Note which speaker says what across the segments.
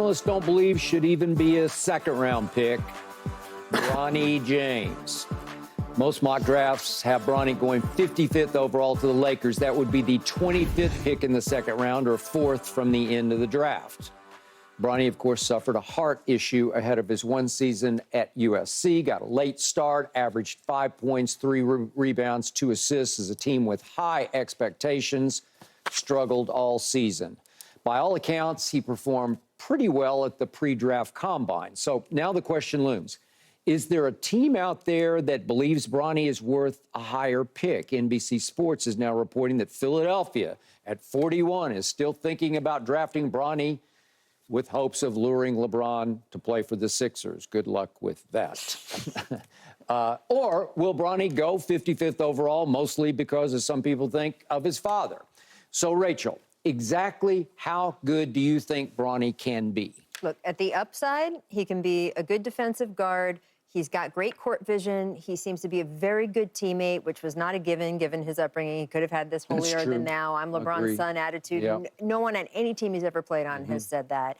Speaker 1: analysts don't believe should even be a second-round pick, Bronny James. Most mock drafts have Bronny going 55th overall to the Lakers. That would be the 25th pick in the second round, or fourth from the end of the draft. Bronny, of course, suffered a heart issue ahead of his one season at USC, got a late start, averaged 5 points, 3 rebounds, 2 assists as a team with high expectations, struggled all season. By all accounts, he performed pretty well at the pre-draft combine. So now the question looms. Is there a team out there that believes Bronny is worth a higher pick? NBC Sports is now reporting that Philadelphia, at 41, is still thinking about drafting Bronny with hopes of luring LeBron to play for the Sixers. Good luck with that. Or will Bronny go 55th overall, mostly because, as some people think, of his father? So, Rachel, exactly how good do you think Bronny can be?
Speaker 2: Look, at the upside, he can be a good defensive guard. He's got great court vision. He seems to be a very good teammate, which was not a given his upbringing. He could have had this holier than thou, I'm LeBron's son attitude. Yep. No one on any team he's ever played on has said that.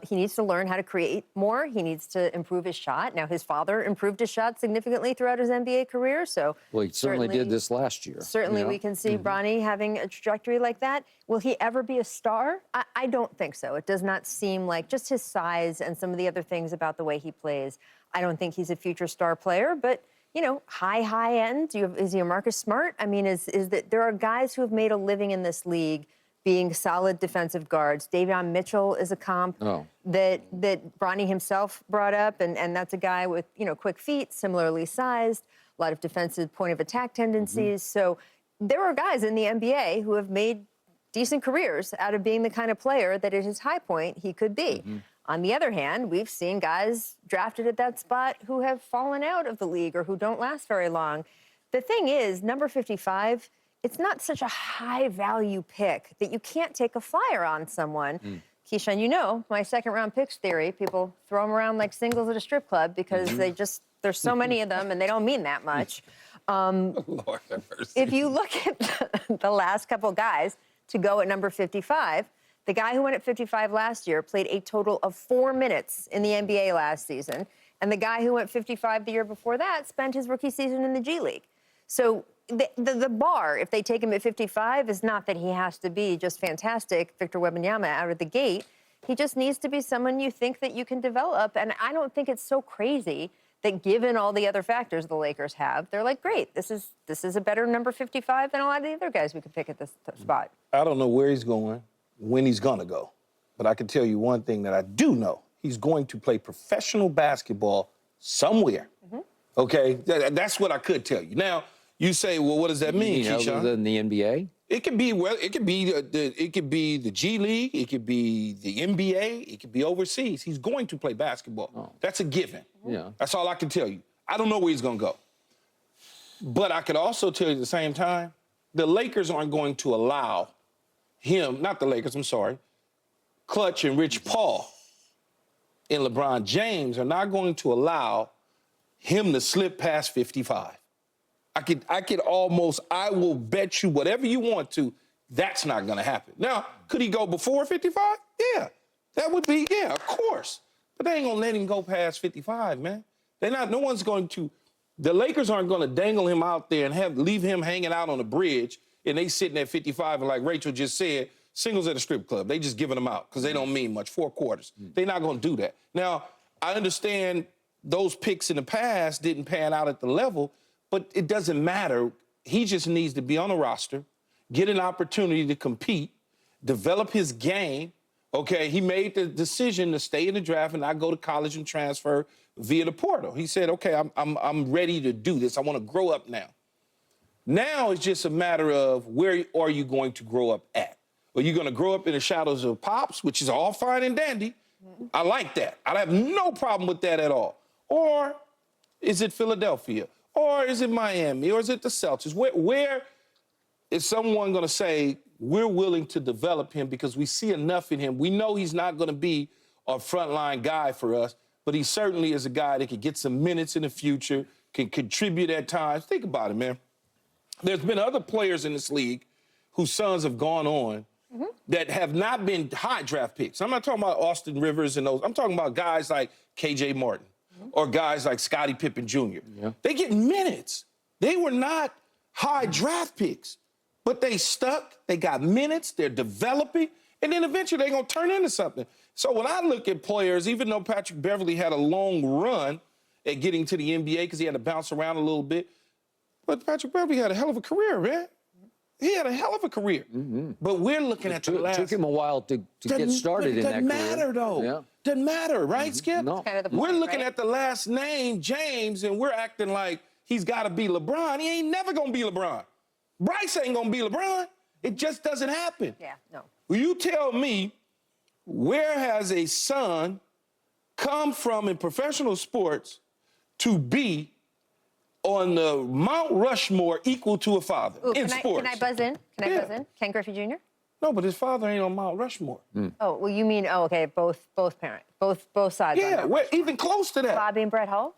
Speaker 2: He needs to learn how to create more. He needs to improve his shot. Now, his father improved his shot significantly throughout his NBA career, so...
Speaker 1: Well, he certainly did this last year.
Speaker 2: Certainly we can see Bronny having a trajectory like that. Will he ever be a star? I don't think so. It does not seem like, just his size and some of the other things about the way he plays, I don't think he's a future star player, but, you know, high end. Is he a Marcus Smart? I mean, is that there are guys who have made a living in this league being solid defensive guards. Davion Mitchell is a comp that Bronny himself brought up, and that's a guy with, you know, quick feet, similarly sized, a lot of defensive point of attack tendencies. So there are guys in the NBA who have made decent careers out of being the kind of player that at his high point he could be. On the other hand, we've seen guys drafted at that spot who have fallen out of the league or who don't last very long. The thing is, number 55, it's not such a high-value pick that you can't take a flyer on someone. Keyshawn, you know my second-round picks theory. People throw them around like singles at a strip club because there's so many of them and they don't mean that much.
Speaker 3: Lord have mercy.
Speaker 2: If you look at the last couple guys to go at number 55, the guy who went at 55 last year played a total of 4 minutes in the NBA last season, and the guy who went 55 the year before that spent his rookie season in the G League. So the bar, if they take him at 55, is not that he has to be just fantastic, Victor Wembanyama, out of the gate. He just needs to be someone you think that you can develop, and I don't think it's so crazy that given all the other factors the Lakers have, they're like, great, this is a better number 55 than a lot of the other guys we could pick at this spot.
Speaker 3: I don't know where he's going, when he's going to go. But I can tell you one thing that I do know. He's going to play professional basketball somewhere. Okay? That's what I could tell you. Now, you say, well, what does that mean, Keyshawn?
Speaker 1: Other than the NBA?
Speaker 3: It could be, well, it could be the G League, it could be the NBA, it could be overseas. He's going to play basketball. That's a given. That's all I can tell you. I don't know where he's going to go. But I could also tell you at the same time, the Lakers aren't going to allow him, not the Lakers, I'm sorry, Clutch and Rich Paul and LeBron James are not going to allow him to slip past 55. I will bet you whatever you want to, that's not going to happen. Now, could he go before 55? Yeah, that would be, yeah, of course. But they ain't going to let him go past 55, man. No one's going to, the Lakers aren't going to dangle him out there and leave him hanging out on the bridge and they sitting at 55 and like Rachel just said, singles at a strip club. They just giving them out because they don't mean much, 4 quarters. They're not going to do that. Now, I understand those picks in the past didn't pan out at the level, but it doesn't matter. He just needs to be on a roster, get an opportunity to compete, develop his game. Okay, he made the decision to stay in the draft and not go to college and transfer via the portal. He said, okay, I'm ready to do this. I want to grow up now. Now it's just a matter of where are you going to grow up at? Are you going to grow up in the shadows of Pops, which is all fine and dandy? I like that. I have no problem with that at all. Or is it Philadelphia? Or is it Miami? Or is it the Celtics? Where is someone going to say, we're willing to develop him because we see enough in him? We know he's not going to be a frontline guy for us, but he certainly is a guy that could get some minutes in the future, can contribute at times. Think about it, man. There's been other players in this league whose sons have gone on that have not been high draft picks. I'm not talking about Austin Rivers and those. I'm talking about guys like K.J. Martin or guys like Scottie Pippen Jr.
Speaker 1: Yeah.
Speaker 3: They get minutes. They were not high draft picks, but they stuck. They got minutes. They're developing. And then eventually they're going to turn into something. So when I look at players, even though Patrick Beverly had a long run at getting to the NBA because he had to bounce around a little bit, but Patrick Beverly had a hell of a career, man. He had a hell of a career. But we're looking at the last...
Speaker 1: It took him a while to get started in that career.
Speaker 3: Doesn't matter, though.
Speaker 1: Yeah.
Speaker 3: Doesn't matter, right, Skip?
Speaker 1: No.
Speaker 2: Kind of the
Speaker 3: We're
Speaker 2: point,
Speaker 3: looking
Speaker 2: right?
Speaker 3: at the last name, James, and we're acting like he's got to be LeBron. He ain't never going to be LeBron. Bryce ain't going to be LeBron. It just doesn't happen.
Speaker 2: Yeah, no.
Speaker 3: Will you tell me where has a son come from in professional sports to be on the Mount Rushmore equal to a father
Speaker 2: Ooh,
Speaker 3: in sports?
Speaker 2: Can I buzz in? Can I
Speaker 3: Yeah.
Speaker 2: buzz in? Ken Griffey Jr.?
Speaker 3: No, but his father ain't on Mount Rushmore.
Speaker 2: Oh, well, you mean, okay, both parents, both sides. on
Speaker 3: Yeah,
Speaker 2: that.
Speaker 3: we're even close to that.
Speaker 2: Bobby and Brett Hull?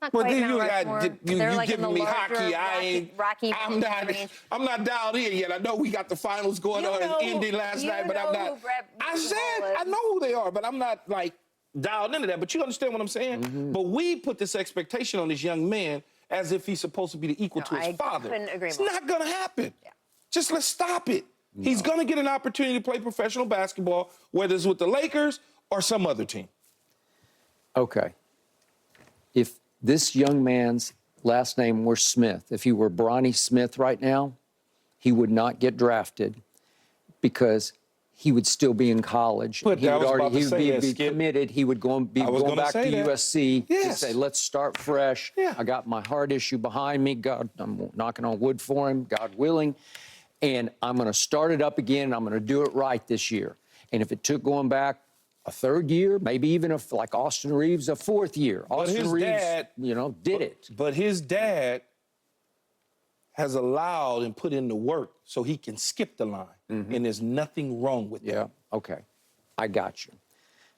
Speaker 2: Not
Speaker 3: But
Speaker 2: quite
Speaker 3: then
Speaker 2: Mount
Speaker 3: you got
Speaker 2: Rushmore.
Speaker 3: you
Speaker 2: They're like in
Speaker 3: giving
Speaker 2: the
Speaker 3: me
Speaker 2: larger
Speaker 3: hockey. I ain't.
Speaker 2: Rocky
Speaker 3: I'm not dialed in yet. I know we got the finals going
Speaker 2: You
Speaker 3: on
Speaker 2: know
Speaker 3: in Indy last
Speaker 2: you
Speaker 3: night, but I'm
Speaker 2: know
Speaker 3: not.
Speaker 2: who Brett
Speaker 3: I
Speaker 2: Hull
Speaker 3: said
Speaker 2: is.
Speaker 3: I know who they are, but I'm not like dialed into that. But you understand what I'm saying? But we put this expectation on this young man as if he's supposed to be the equal
Speaker 2: No,
Speaker 3: to his
Speaker 2: I
Speaker 3: father.
Speaker 2: couldn't agree
Speaker 3: It's
Speaker 2: more.
Speaker 3: not gonna happen.
Speaker 2: Yeah.
Speaker 3: Just let's stop it. He's gonna get an opportunity to play professional basketball, whether it's with the Lakers or some other team.
Speaker 1: Okay. If this young man's last name were Smith, if he were Bronny Smith right now, he would not get drafted because he would still be in college.
Speaker 3: But
Speaker 1: he
Speaker 3: I
Speaker 1: would
Speaker 3: was about to
Speaker 1: he
Speaker 3: say
Speaker 1: would
Speaker 3: that,
Speaker 1: be
Speaker 3: Skip.
Speaker 1: committed. He would be
Speaker 3: I was
Speaker 1: going
Speaker 3: gonna
Speaker 1: back to
Speaker 3: say that.
Speaker 1: USC to
Speaker 3: Yes.
Speaker 1: say, let's start fresh.
Speaker 3: Yeah.
Speaker 1: I got my heart issue behind me. God, I'm knocking on wood for him, God willing. And I'm going to start it up again, and I'm going to do it right this year. And if it took going back a third year, maybe even like Austin Reeves, a fourth year. Austin
Speaker 3: his
Speaker 1: Reeves,
Speaker 3: dad-
Speaker 1: did it.
Speaker 3: But his dad has allowed and put in the work so he can skip the line. And there's nothing wrong with
Speaker 1: Yeah,
Speaker 3: that.
Speaker 1: okay. I got you.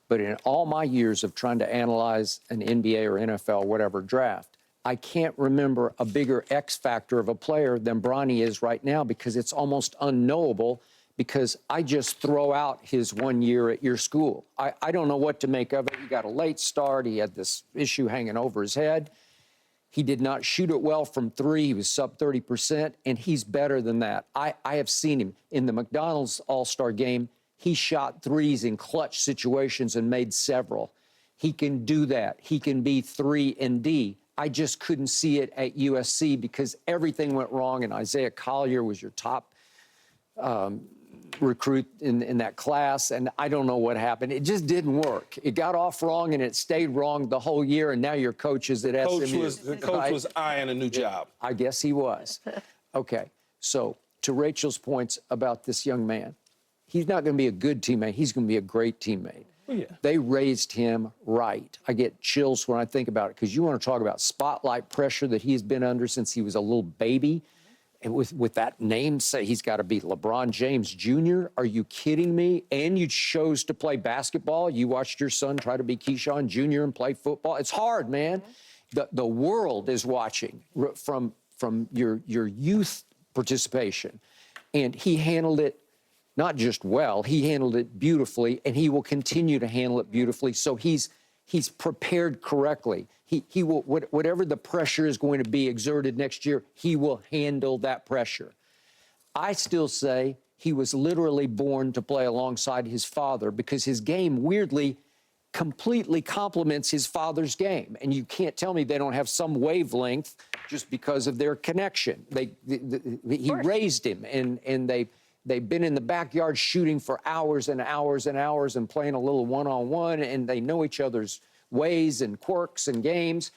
Speaker 1: But in all my years of trying to analyze an NBA or NFL, whatever draft, I can't remember a bigger X factor of a player than Bronny is right now because it's almost unknowable because I just throw out his 1 year at your school. I don't know what to make of it. He got a late start. He had this issue hanging over his head. He did not shoot it well from three. He was sub 30%, and he's better than that. I have seen him in the McDonald's All-Star game. He shot threes in clutch situations and made several. He can do that. He can be 3 and D. I just couldn't see it at USC because everything went wrong, and Isaiah Collier was your top recruit in that class, and I don't know what happened. It just didn't work. It got off wrong, and it stayed wrong the whole year, and now your coach is at SMU.
Speaker 3: The coach was eyeing a new job.
Speaker 1: I guess he was. Okay, so to Rachel's points about this young man, he's not going to be a good teammate. He's going to be a great teammate.
Speaker 3: Yeah.
Speaker 1: They raised him right. I get chills when I think about it because you want to talk about spotlight pressure that he's been under since he was a little baby. And with that name, say he's got to be LeBron James Jr. Are you kidding me? And you chose to play basketball. You watched your son try to be Keyshawn Jr. and play football. It's hard, man. The world is watching from your youth participation. And he handled it not just well, he handled it beautifully, and he will continue to handle it beautifully. So he's prepared correctly. He will, whatever the pressure is going to be exerted next year, he will handle that pressure. I still say he was literally born to play alongside his father because his game weirdly completely complements his father's game. And you can't tell me they don't have some wavelength just because of their connection. He raised him, and they've been in the backyard shooting for hours and hours and hours and playing a little one-on-one, and they know each other's ways and quirks and games,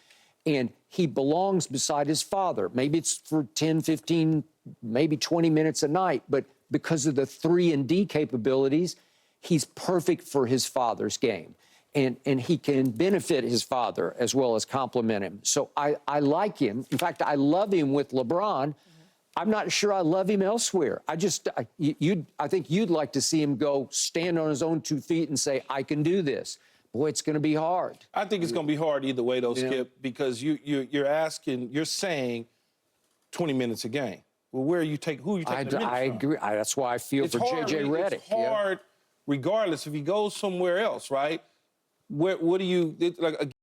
Speaker 1: and he belongs beside his father. Maybe it's for 10, 15, maybe 20 minutes a night, but because of the 3 and D capabilities, he's perfect for his father's game. And he can benefit his father as well as complement him. So I like him. In fact, I love him with LeBron. I'm not sure I love him elsewhere. I think you'd like to see him go stand on his own 2 feet and say, I can do this. Boy, it's going to be hard.
Speaker 3: I think it's going to be hard either way, though, Skip, because you're saying 20 minutes a game. Well, who are you taking the minutes from?
Speaker 1: I agree. That's why I feel for J.J. Redick.
Speaker 3: It's hard, regardless if he goes somewhere else, right? What do you like?